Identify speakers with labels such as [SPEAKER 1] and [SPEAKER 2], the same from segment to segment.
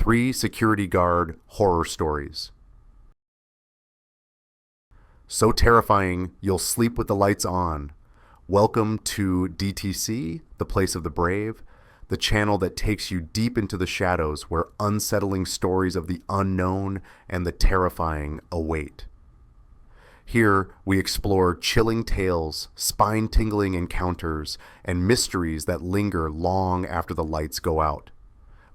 [SPEAKER 1] 3 security guard horror stories. So terrifying, you'll sleep with the lights on. Welcome to DTC, the place of the brave, the channel that takes you deep into the shadows where unsettling stories of the unknown and the terrifying await. Here, we explore chilling tales, spine-tingling encounters, and mysteries that linger long after the lights go out.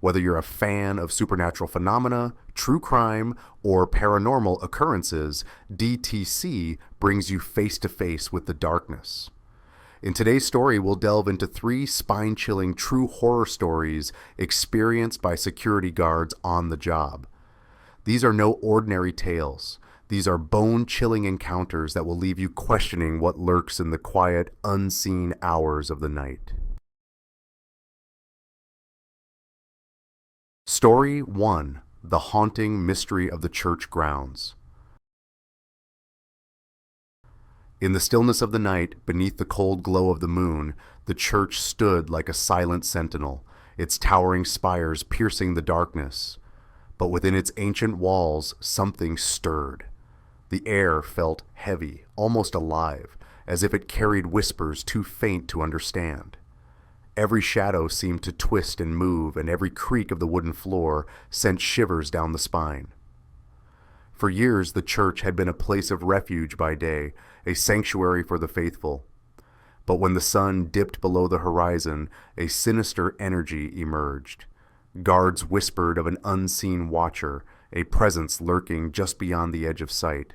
[SPEAKER 1] Whether you're a fan of supernatural phenomena, true crime, or paranormal occurrences, DTC brings you face to face with the darkness. In today's story, we'll delve into 3 spine-chilling true horror stories experienced by security guards on the job. These are no ordinary tales. These are bone-chilling encounters that will leave you questioning what lurks in the quiet, unseen hours of the night. Story 1. The Haunting Mystery of the Church Grounds. In the stillness of the night, beneath the cold glow of the moon, the church stood like a silent sentinel, its towering spires piercing the darkness. But within its ancient walls, something stirred. The air felt heavy, almost alive, as if it carried whispers too faint to understand. Every shadow seemed to twist and move, and every creak of the wooden floor sent shivers down the spine. For years, the church had been a place of refuge by day, a sanctuary for the faithful. But when the sun dipped below the horizon, a sinister energy emerged. Guards whispered of an unseen watcher, a presence lurking just beyond the edge of sight.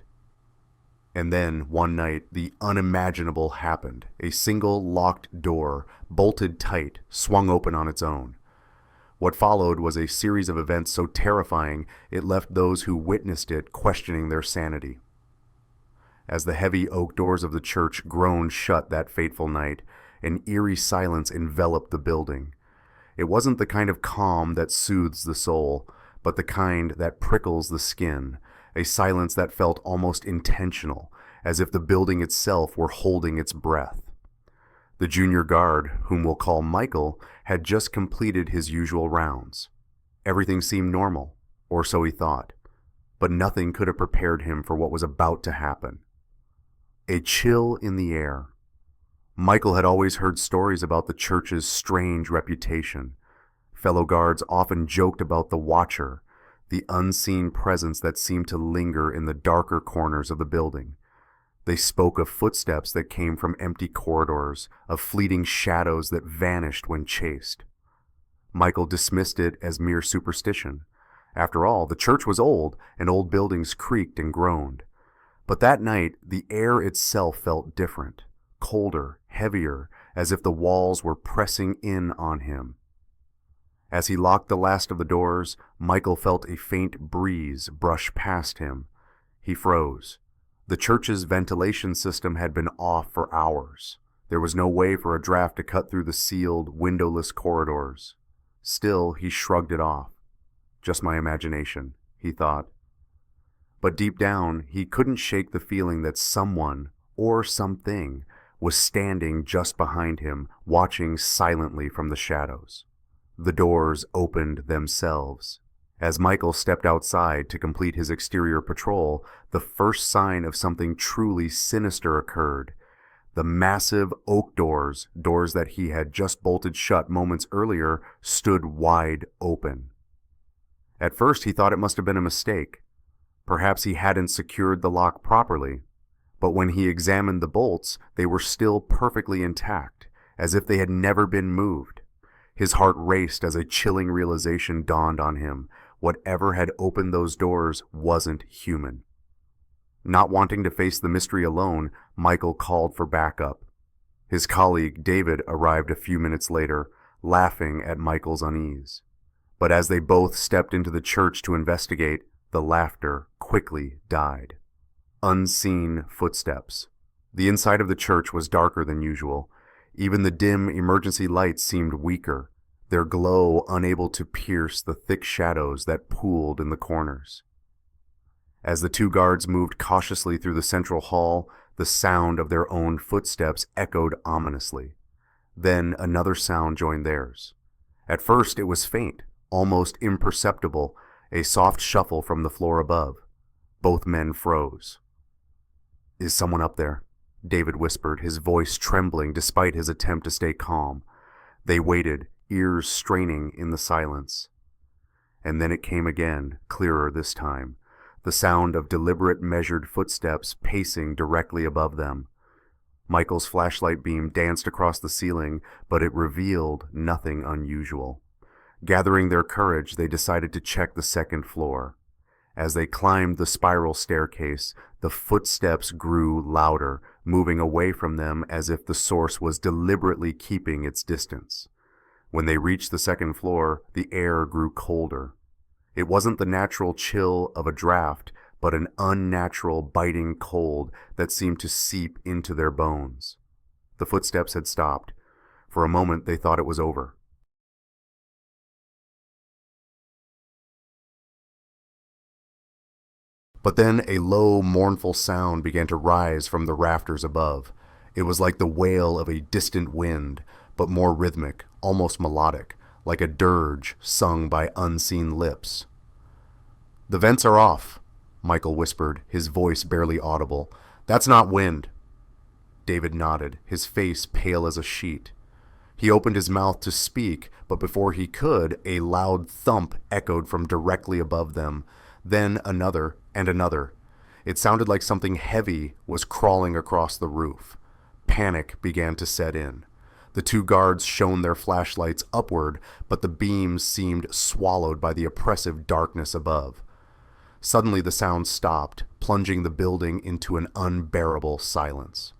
[SPEAKER 1] And then, one night, the unimaginable happened. A single locked door, bolted tight, swung open on its own. What followed was a series of events so terrifying it left those who witnessed it questioning their sanity. As the heavy oak doors of the church groaned shut that fateful night, an eerie silence enveloped the building. It wasn't the kind of calm that soothes the soul, but the kind that prickles the skin, a silence that felt almost intentional, as if the building itself were holding its breath. The junior guard, whom we'll call Michael, had just completed his usual rounds. Everything seemed normal, or so he thought, but nothing could have prepared him for what was about to happen. A chill in the air. Michael had always heard stories about the church's strange reputation. Fellow guards often joked about the Watcher, the unseen presence that seemed to linger in the darker corners of the building. They spoke of footsteps that came from empty corridors, of fleeting shadows that vanished when chased. Michael dismissed it as mere superstition. After all, the church was old, and old buildings creaked and groaned. But that night, the air itself felt different, colder, heavier, as if the walls were pressing in on him. As he locked the last of the doors, Michael felt a faint breeze brush past him. He froze. The church's ventilation system had been off for hours. There was no way for a draft to cut through the sealed, windowless corridors. Still, he shrugged it off. Just my imagination, he thought. But deep down, he couldn't shake the feeling that someone, or something, was standing just behind him, watching silently from the shadows. The doors opened themselves. As Michael stepped outside to complete his exterior patrol, the first sign of something truly sinister occurred. The massive oak doors that he had just bolted shut moments earlier, stood wide open. At first he thought it must have been a mistake. Perhaps he hadn't secured the lock properly. But when he examined the bolts, they were still perfectly intact, as if they had never been moved. His heart raced as a chilling realization dawned on him. Whatever had opened those doors wasn't human. Not wanting to face the mystery alone, Michael called for backup. His colleague, David, arrived a few minutes later, laughing at Michael's unease. But as they both stepped into the church to investigate, the laughter quickly died. Unseen footsteps. The inside of the church was darker than usual. Even the dim emergency lights seemed weaker, their glow unable to pierce the thick shadows that pooled in the corners. As the 2 guards moved cautiously through the central hall, the sound of their own footsteps echoed ominously. Then another sound joined theirs. At first it was faint, almost imperceptible, a soft shuffle from the floor above. Both men froze. "Is someone up there?" David whispered, his voice trembling despite his attempt to stay calm. They waited, ears straining in the silence. And then it came again, clearer this time, the sound of deliberate, measured footsteps pacing directly above them. Michael's flashlight beam danced across the ceiling, but it revealed nothing unusual. Gathering their courage, they decided to check the second floor. As they climbed the spiral staircase, the footsteps grew louder, moving away from them as if the source was deliberately keeping its distance. When they reached the second floor, the air grew colder. It wasn't the natural chill of a draft, but an unnatural biting cold that seemed to seep into their bones. The footsteps had stopped. For a moment they thought it was over. But then a low, mournful sound began to rise from the rafters above. It was like the wail of a distant wind, but more rhythmic, almost melodic, like a dirge sung by unseen lips. "The vents are off," Michael whispered, his voice barely audible. "That's not wind." David nodded, his face pale as a sheet. He opened his mouth to speak, but before he could, a loud thump echoed from directly above them, then another and another. It sounded like something heavy was crawling across the roof. Panic began to set in. The two guards shone their flashlights upward, but the beams seemed swallowed by the oppressive darkness above. Suddenly the sound stopped, plunging the building into an unbearable silence.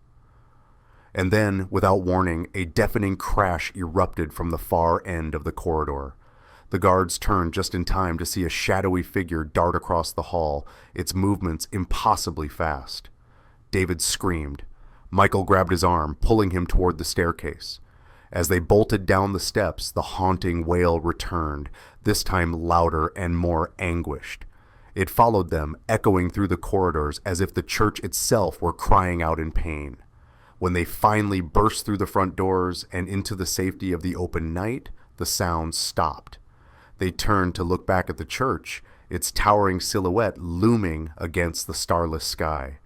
[SPEAKER 1] And then, without warning, a deafening crash erupted from the far end of the corridor. The guards turned just in time to see a shadowy figure dart across the hall, its movements impossibly fast. David screamed. Michael grabbed his arm, pulling him toward the staircase. As they bolted down the steps, the haunting wail returned, this time louder and more anguished. It followed them, echoing through the corridors as if the church itself were crying out in pain. When they finally burst through the front doors and into the safety of the open night, the sound stopped. They turned to look back at the church, its towering silhouette looming against the starless sky.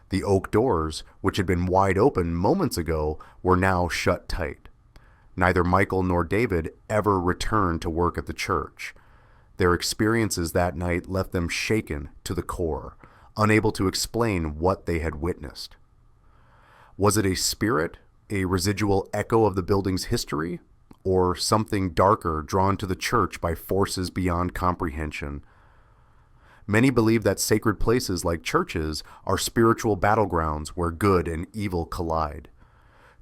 [SPEAKER 1] The oak doors, which had been wide open moments ago, were now shut tight. Neither Michael nor David ever returned to work at the church. Their experiences that night left them shaken to the core, unable to explain what they had witnessed. Was it a spirit, a residual echo of the building's history, or something darker drawn to the church by forces beyond comprehension? Many believe that sacred places like churches are spiritual battlegrounds where good and evil collide.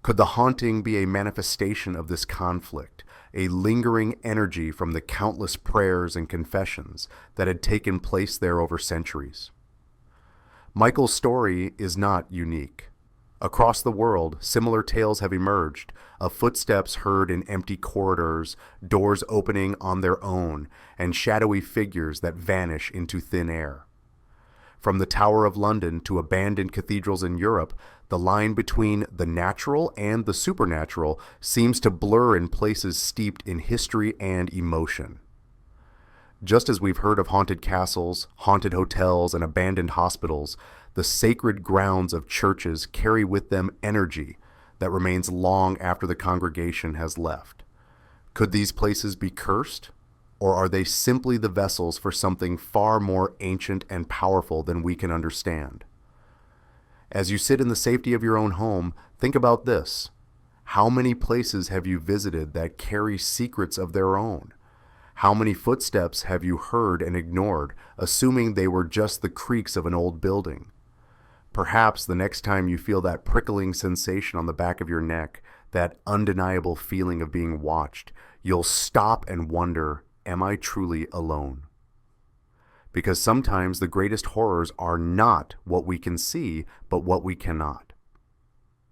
[SPEAKER 1] Could the haunting be a manifestation of this conflict, a lingering energy from the countless prayers and confessions that had taken place there over centuries? Michael's story is not unique. Across the world, similar tales have emerged, of footsteps heard in empty corridors, doors opening on their own, and shadowy figures that vanish into thin air. From the Tower of London to abandoned cathedrals in Europe, the line between the natural and the supernatural seems to blur in places steeped in history and emotion. Just as we've heard of haunted castles, haunted hotels, and abandoned hospitals, the sacred grounds of churches carry with them energy that remains long after the congregation has left. Could these places be cursed, or are they simply the vessels for something far more ancient and powerful than we can understand? As you sit in the safety of your own home, think about this. How many places have you visited that carry secrets of their own? How many footsteps have you heard and ignored, assuming they were just the creaks of an old building? Perhaps the next time you feel that prickling sensation on the back of your neck, that undeniable feeling of being watched, you'll stop and wonder, am I truly alone? Because sometimes the greatest horrors are not what we can see, but what we cannot.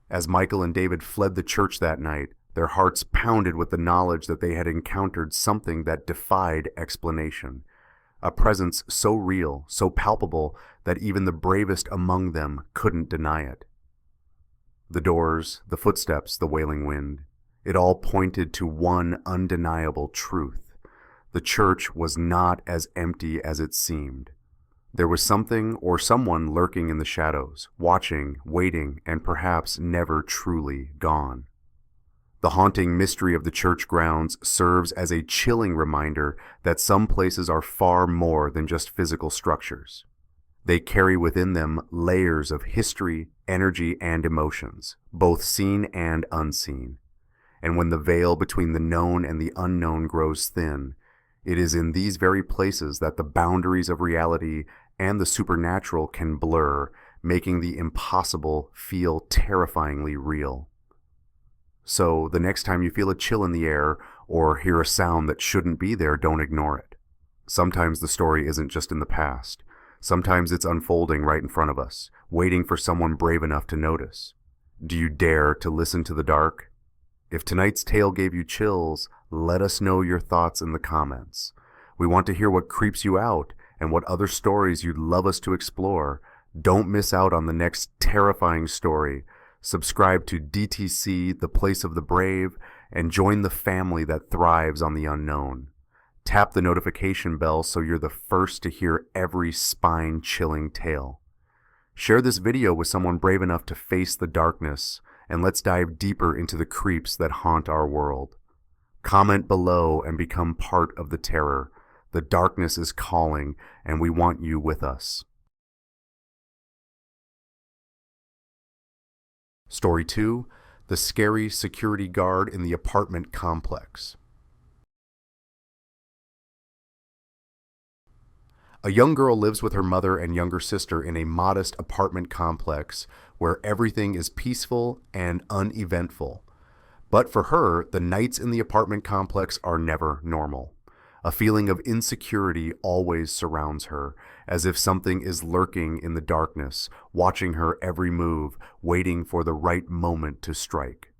[SPEAKER 1] As Michael and David fled the church that night, their hearts pounded with the knowledge that they had encountered something that defied explanation. A presence so real, so palpable, that even the bravest among them couldn't deny it. The doors, the footsteps, the wailing wind, it all pointed to one undeniable truth. The church was not as empty as it seemed. There was something or someone lurking in the shadows, watching, waiting, and perhaps never truly gone. The haunting mystery of the church grounds serves as a chilling reminder that some places are far more than just physical structures. They carry within them layers of history, energy, and emotions, both seen and unseen. And when the veil between the known and the unknown grows thin, it is in these very places that the boundaries of reality and the supernatural can blur, making the impossible feel terrifyingly real. So, the next time you feel a chill in the air or hear a sound that shouldn't be there, don't ignore it. Sometimes the story isn't just in the past. Sometimes it's unfolding right in front of us, waiting for someone brave enough to notice. Do you dare to listen to the dark? If tonight's tale gave you chills, let us know your thoughts in the comments. We want to hear what creeps you out and what other stories you'd love us to explore. Don't miss out on the next terrifying story. Subscribe to DTC, The Place of the Brave, and join the family that thrives on the unknown. Tap the notification bell so you're the first to hear every spine-chilling tale. Share this video with someone brave enough to face the darkness, and let's dive deeper into the creeps that haunt our world. Comment below and become part of the terror. The darkness is calling, and we want you with us. Story 2, The Scary Security Guard in the Apartment Complex. A young girl lives with her mother and younger sister in a modest apartment complex where everything is peaceful and uneventful. But for her, the nights in the apartment complex are never normal. A feeling of insecurity always surrounds her, as if something is lurking in the darkness, watching her every move, waiting for the right moment to strike.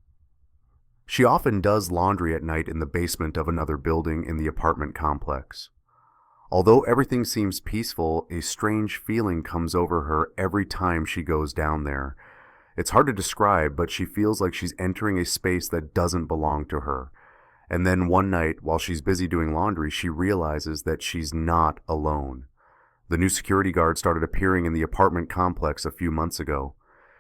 [SPEAKER 1] She often does laundry at night in the basement of another building in the apartment complex. Although everything seems peaceful, a strange feeling comes over her every time she goes down there. It's hard to describe, but she feels like she's entering a space that doesn't belong to her. And then one night, while she's busy doing laundry, she realizes that she's not alone. The new security guard started appearing in the apartment complex a few months ago.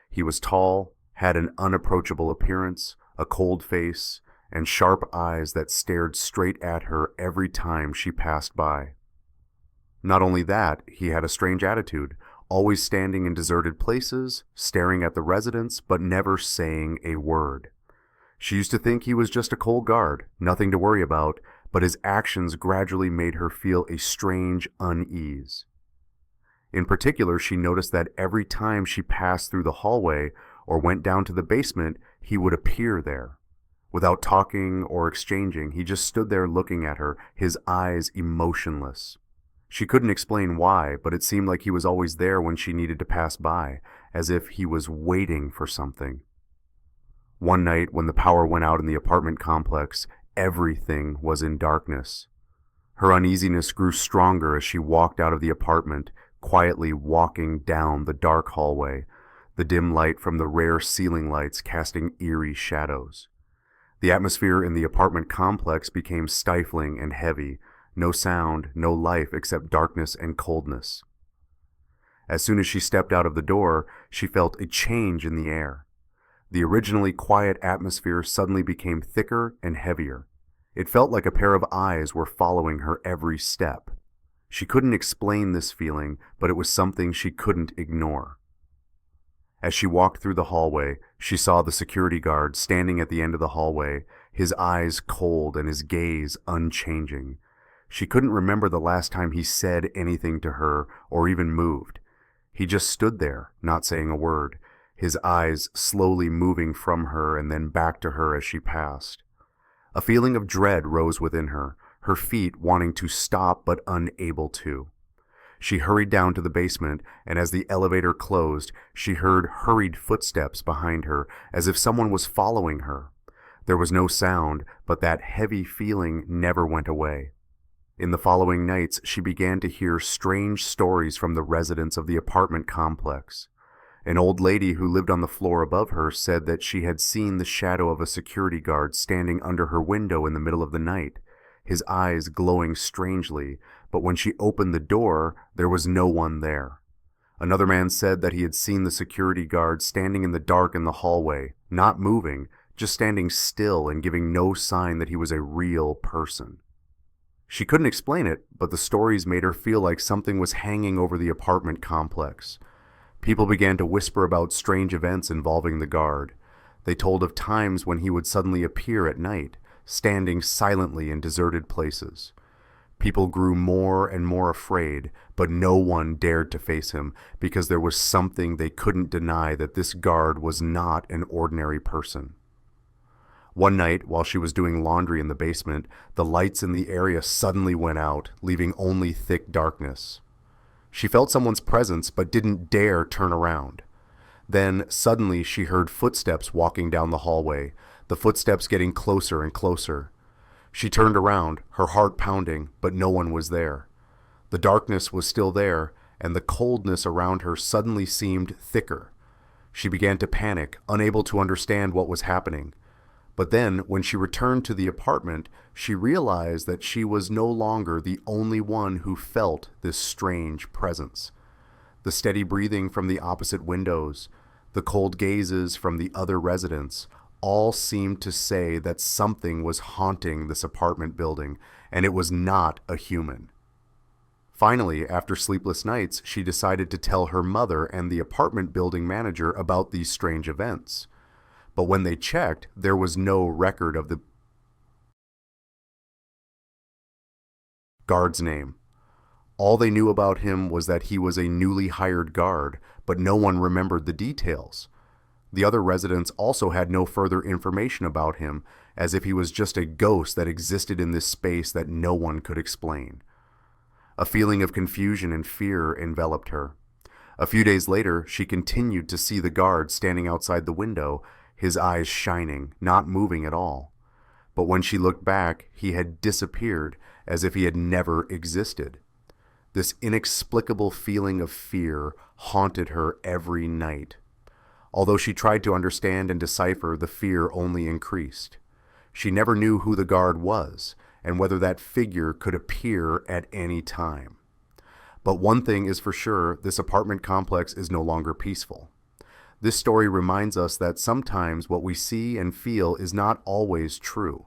[SPEAKER 1] He was tall, had an unapproachable appearance, a cold face, and sharp eyes that stared straight at her every time she passed by. Not only that, he had a strange attitude, always standing in deserted places, staring at the residents, but never saying a word. She used to think he was just a cold guard, nothing to worry about, but his actions gradually made her feel a strange unease. In particular, she noticed that every time she passed through the hallway or went down to the basement, he would appear there. Without talking or exchanging, he just stood there looking at her, his eyes emotionless. She couldn't explain why, but it seemed like he was always there when she needed to pass by, as if he was waiting for something. One night, when the power went out in the apartment complex, everything was in darkness. Her uneasiness grew stronger as she walked out of the apartment, quietly walking down the dark hallway, the dim light from the rare ceiling lights casting eerie shadows. The atmosphere in the apartment complex became stifling and heavy, no sound, no life except darkness and coldness. As soon as she stepped out of the door, she felt a change in the air. The originally quiet atmosphere suddenly became thicker and heavier. It felt like a pair of eyes were following her every step. She couldn't explain this feeling, but it was something she couldn't ignore. As she walked through the hallway, she saw the security guard standing at the end of the hallway, his eyes cold and his gaze unchanging. She couldn't remember the last time he said anything to her or even moved. He just stood there, not saying a word, his eyes slowly moving from her and then back to her as she passed. A feeling of dread rose within her, her feet wanting to stop but unable to. She hurried down to the basement, and as the elevator closed, she heard hurried footsteps behind her, as if someone was following her. There was no sound, but that heavy feeling never went away. In the following nights, she began to hear strange stories from the residents of the apartment complex. An old lady who lived on the floor above her said that she had seen the shadow of a security guard standing under her window in the middle of the night, his eyes glowing strangely, but when she opened the door, there was no one there. Another man said that he had seen the security guard standing in the dark in the hallway, not moving, just standing still and giving no sign that he was a real person. She couldn't explain it, but the stories made her feel like something was hanging over the apartment complex. People began to whisper about strange events involving the guard. They told of times when he would suddenly appear at night, standing silently in deserted places. People grew more and more afraid, but no one dared to face him because there was something they couldn't deny, that this guard was not an ordinary person. One night, while she was doing laundry in the basement, the lights in the area suddenly went out, leaving only thick darkness. She felt someone's presence but didn't dare turn around. Then, suddenly, she heard footsteps walking down the hallway, the footsteps getting closer and closer. She turned around, her heart pounding, but no one was there. The darkness was still there, and the coldness around her suddenly seemed thicker. She began to panic, unable to understand what was happening. But then, when she returned to the apartment, she realized that she was no longer the only one who felt this strange presence. The steady breathing from the opposite windows, the cold gazes from the other residents, all seemed to say that something was haunting this apartment building, and it was not a human. Finally, after sleepless nights, she decided to tell her mother and the apartment building manager about these strange events. But when they checked, there was no record of the guard's name. All they knew about him was that he was a newly hired guard, but no one remembered the details. The other residents also had no further information about him, as if he was just a ghost that existed in this space that no one could explain. A feeling of confusion and fear enveloped her. A few days later, she continued to see the guard standing outside the window, his eyes shining, not moving at all. But when she looked back, he had disappeared, as if he had never existed. This inexplicable feeling of fear haunted her every night. Although she tried to understand and decipher, the fear only increased. She never knew who the guard was, and whether that figure could appear at any time. But one thing is for sure, this apartment complex is no longer peaceful. This story reminds us that sometimes what we see and feel is not always true.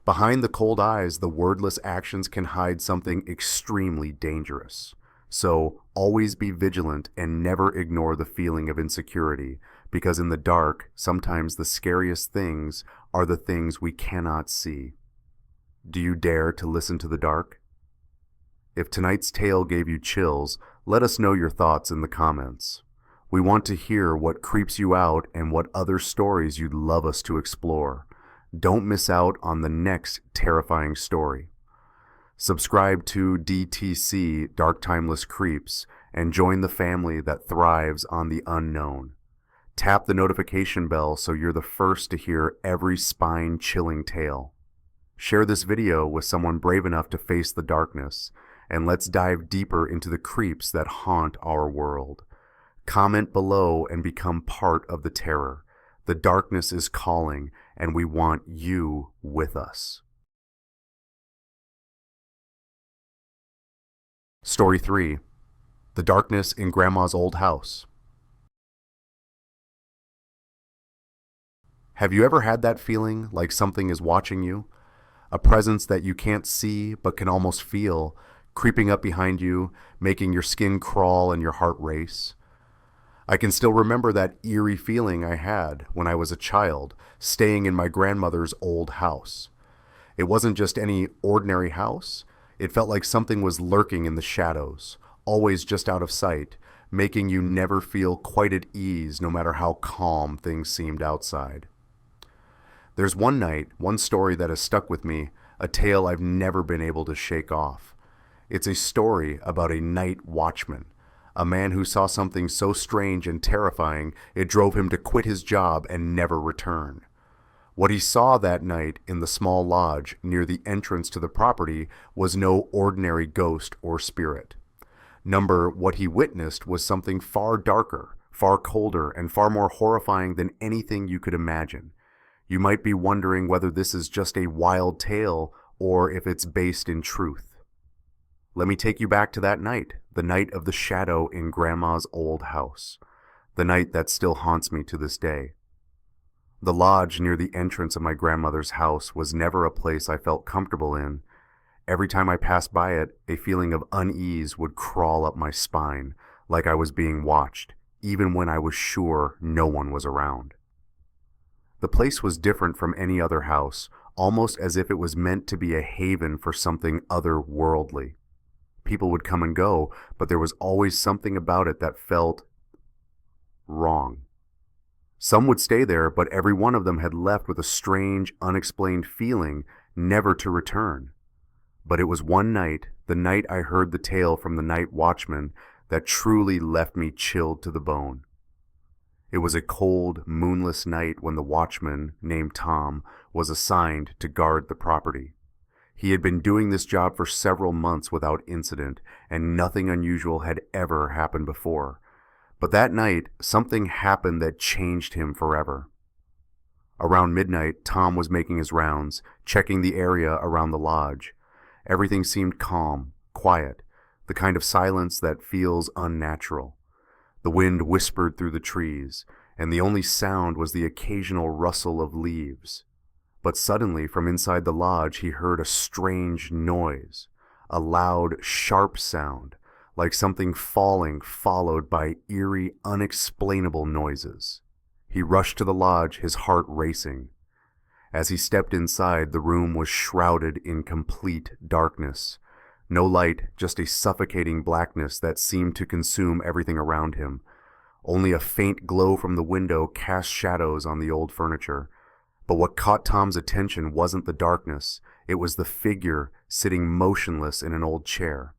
[SPEAKER 1] Behind the cold eyes, the wordless actions can hide something extremely dangerous. So always be vigilant and never ignore the feeling of insecurity, because in the dark, sometimes the scariest things are the things we cannot see. Do you dare to listen to the dark? If tonight's tale gave you chills, let us know your thoughts in the comments. We want to hear what creeps you out and what other stories you'd love us to explore. Don't miss out on the next terrifying story. Subscribe to DTC Dark Timeless Creeps and join the family that thrives on the unknown. Tap the notification bell so you're the first to hear every spine-chilling tale. Share this video with someone brave enough to face the darkness, and let's dive deeper into the creeps that haunt our world. Comment below and become part of the terror. The darkness is calling, and we want you with us. Story 3. The Darkness in Grandma's Old House. Have you ever had that feeling like something is watching you? A presence that you can't see but can almost feel, creeping up behind you, making your skin crawl and your heart race? I can still remember that eerie feeling I had when I was a child, staying in my grandmother's old house. It wasn't just any ordinary house. It felt like something was lurking in the shadows, always just out of sight, making you never feel quite at ease no matter how calm things seemed outside. There's one night, one story that has stuck with me, a tale I've never been able to shake off. It's a story about a night watchman, a man who saw something so strange and terrifying it drove him to quit his job and never return. What he saw that night in the small lodge near the entrance to the property was no ordinary ghost or spirit. What he witnessed was something far darker, far colder, and far more horrifying than anything you could imagine. You might be wondering whether this is just a wild tale or if it's based in truth. Let me take you back to that night, the night of the shadow in Grandma's old house, the night that still haunts me to this day. The lodge near the entrance of my grandmother's house was never a place I felt comfortable in. Every time I passed by it, a feeling of unease would crawl up my spine, like I was being watched, even when I was sure no one was around. The place was different from any other house, almost as if it was meant to be a haven for something otherworldly. People would come and go, but there was always something about it that felt wrong. Some would stay there, but every one of them had left with a strange, unexplained feeling, never to return. But it was one night, the night I heard the tale from the night watchman, that truly left me chilled to the bone. It was a cold, moonless night when the watchman, named Tom, was assigned to guard the property. He had been doing this job for several months without incident, and nothing unusual had ever happened before. But that night, something happened that changed him forever. Around midnight, Tom was making his rounds, checking the area around the lodge. Everything seemed calm, quiet, the kind of silence that feels unnatural. The wind whispered through the trees, and the only sound was the occasional rustle of leaves. But suddenly, from inside the lodge, he heard a strange noise, a loud, sharp sound, like something falling, followed by eerie, unexplainable noises. He rushed to the lodge, his heart racing. As he stepped inside, the room was shrouded in complete darkness. No light, just a suffocating blackness that seemed to consume everything around him. Only a faint glow from the window cast shadows on the old furniture. But what caught Tom's attention wasn't the darkness. It was the figure sitting motionless in an old chair.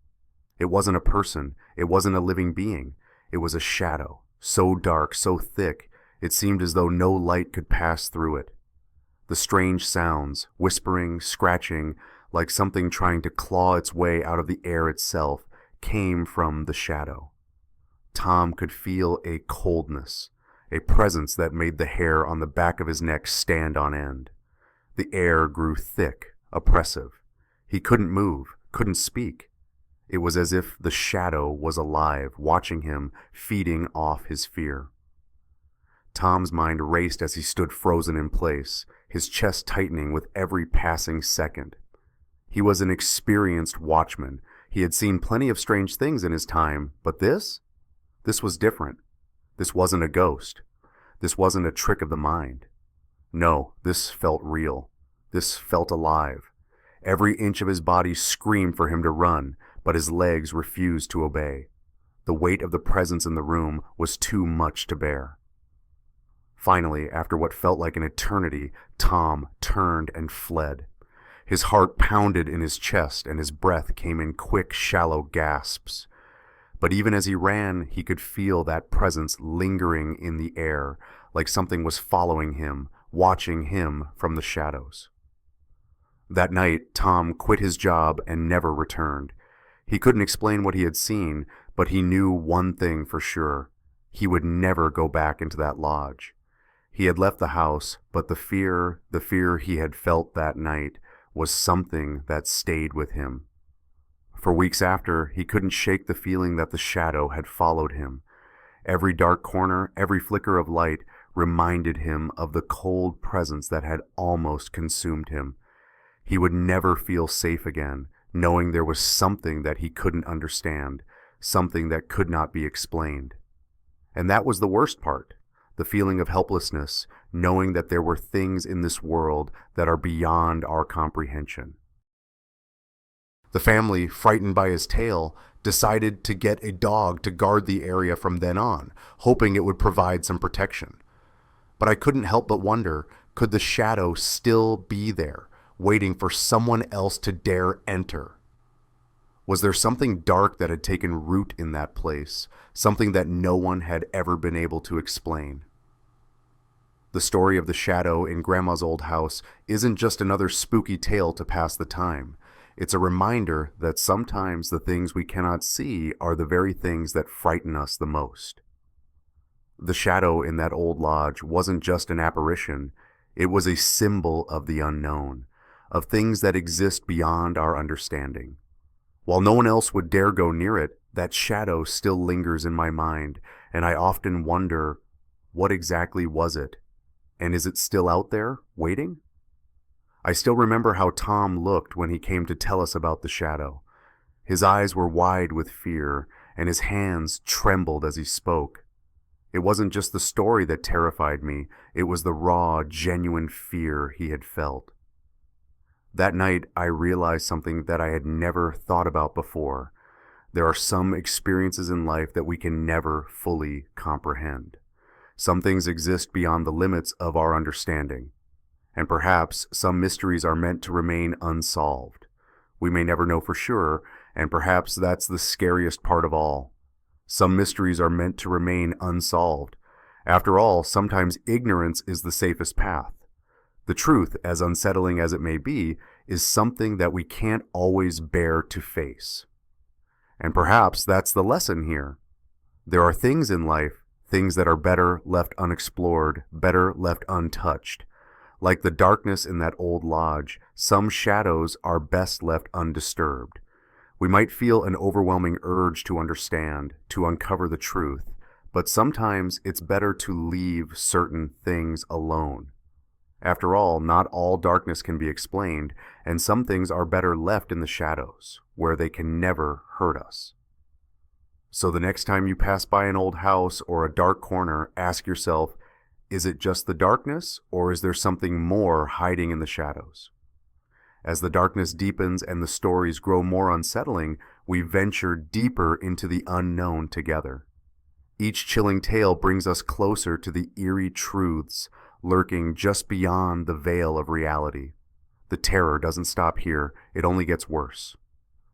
[SPEAKER 1] It wasn't a person. It wasn't a living being. It was a shadow, so dark, so thick, it seemed as though no light could pass through it. The strange sounds, whispering, scratching, like something trying to claw its way out of the air itself, came from the shadow. Tom could feel a coldness, a presence that made the hair on the back of his neck stand on end. The air grew thick, oppressive. He couldn't move, couldn't speak. It was as if the shadow was alive, watching him, feeding off his fear. Tom's mind raced as he stood frozen in place, his chest tightening with every passing second. He was an experienced watchman. He had seen plenty of strange things in his time, but this was different. This wasn't a ghost. This wasn't a trick of the mind. No, this felt real. This felt alive. Every inch of his body screamed for him to run, but his legs refused to obey. The weight of the presence in the room was too much to bear. Finally, after what felt like an eternity, Tom turned and fled. His heart pounded in his chest, and his breath came in quick, shallow gasps. But even as he ran, he could feel that presence lingering in the air, like something was following him, watching him from the shadows. That night, Tom quit his job and never returned. He couldn't explain what he had seen, but he knew one thing for sure. He would never go back into that lodge. He had left the house, but the fear he had felt that night was something that stayed with him. For weeks after, he couldn't shake the feeling that the shadow had followed him. Every dark corner, every flicker of light reminded him of the cold presence that had almost consumed him. He would never feel safe again, knowing there was something that he couldn't understand, something that could not be explained. And that was the worst part. The feeling of helplessness, knowing that there were things in this world that are beyond our comprehension. The family, frightened by his tale, decided to get a dog to guard the area from then on, hoping it would provide some protection. But I couldn't help but wonder, could the shadow still be there, waiting for someone else to dare enter? Was there something dark that had taken root in that place, something that no one had ever been able to explain? The story of the shadow in Grandma's old house isn't just another spooky tale to pass the time. It's a reminder that sometimes the things we cannot see are the very things that frighten us the most. The shadow in that old lodge wasn't just an apparition, it was a symbol of the unknown, of things that exist beyond our understanding. While no one else would dare go near it, that shadow still lingers in my mind, and I often wonder, what exactly was it? And is it still out there, waiting? I still remember how Tom looked when he came to tell us about the shadow. His eyes were wide with fear, and his hands trembled as he spoke. It wasn't just the story that terrified me, it was the raw, genuine fear he had felt. That night, I realized something that I had never thought about before. There are some experiences in life that we can never fully comprehend. Some things exist beyond the limits of our understanding. And perhaps some mysteries are meant to remain unsolved. We may never know for sure, and perhaps that's the scariest part of all. Some mysteries are meant to remain unsolved. After all, sometimes ignorance is the safest path. The truth, as unsettling as it may be, is something that we can't always bear to face. And perhaps that's the lesson here. There are things in life, things that are better left unexplored, better left untouched. Like the darkness in that old lodge, some shadows are best left undisturbed. We might feel an overwhelming urge to understand, to uncover the truth, but sometimes it's better to leave certain things alone. After all, not all darkness can be explained, and some things are better left in the shadows, where they can never hurt us. So the next time you pass by an old house or a dark corner, ask yourself, is it just the darkness, or is there something more hiding in the shadows? As the darkness deepens and the stories grow more unsettling, we venture deeper into the unknown together. Each chilling tale brings us closer to the eerie truths lurking just beyond the veil of reality. The terror doesn't stop here, it only gets worse.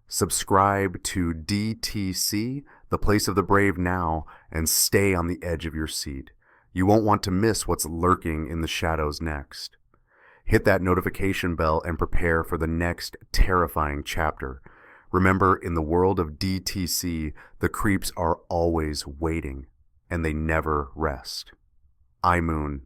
[SPEAKER 1] Subscribe to DTC, the Place of the Brave now, and stay on the edge of your seat. You won't want to miss what's lurking in the shadows next. Hit that notification bell and prepare for the next terrifying chapter. Remember, in the world of DTC, the creeps are always waiting, and they never rest. iMoon.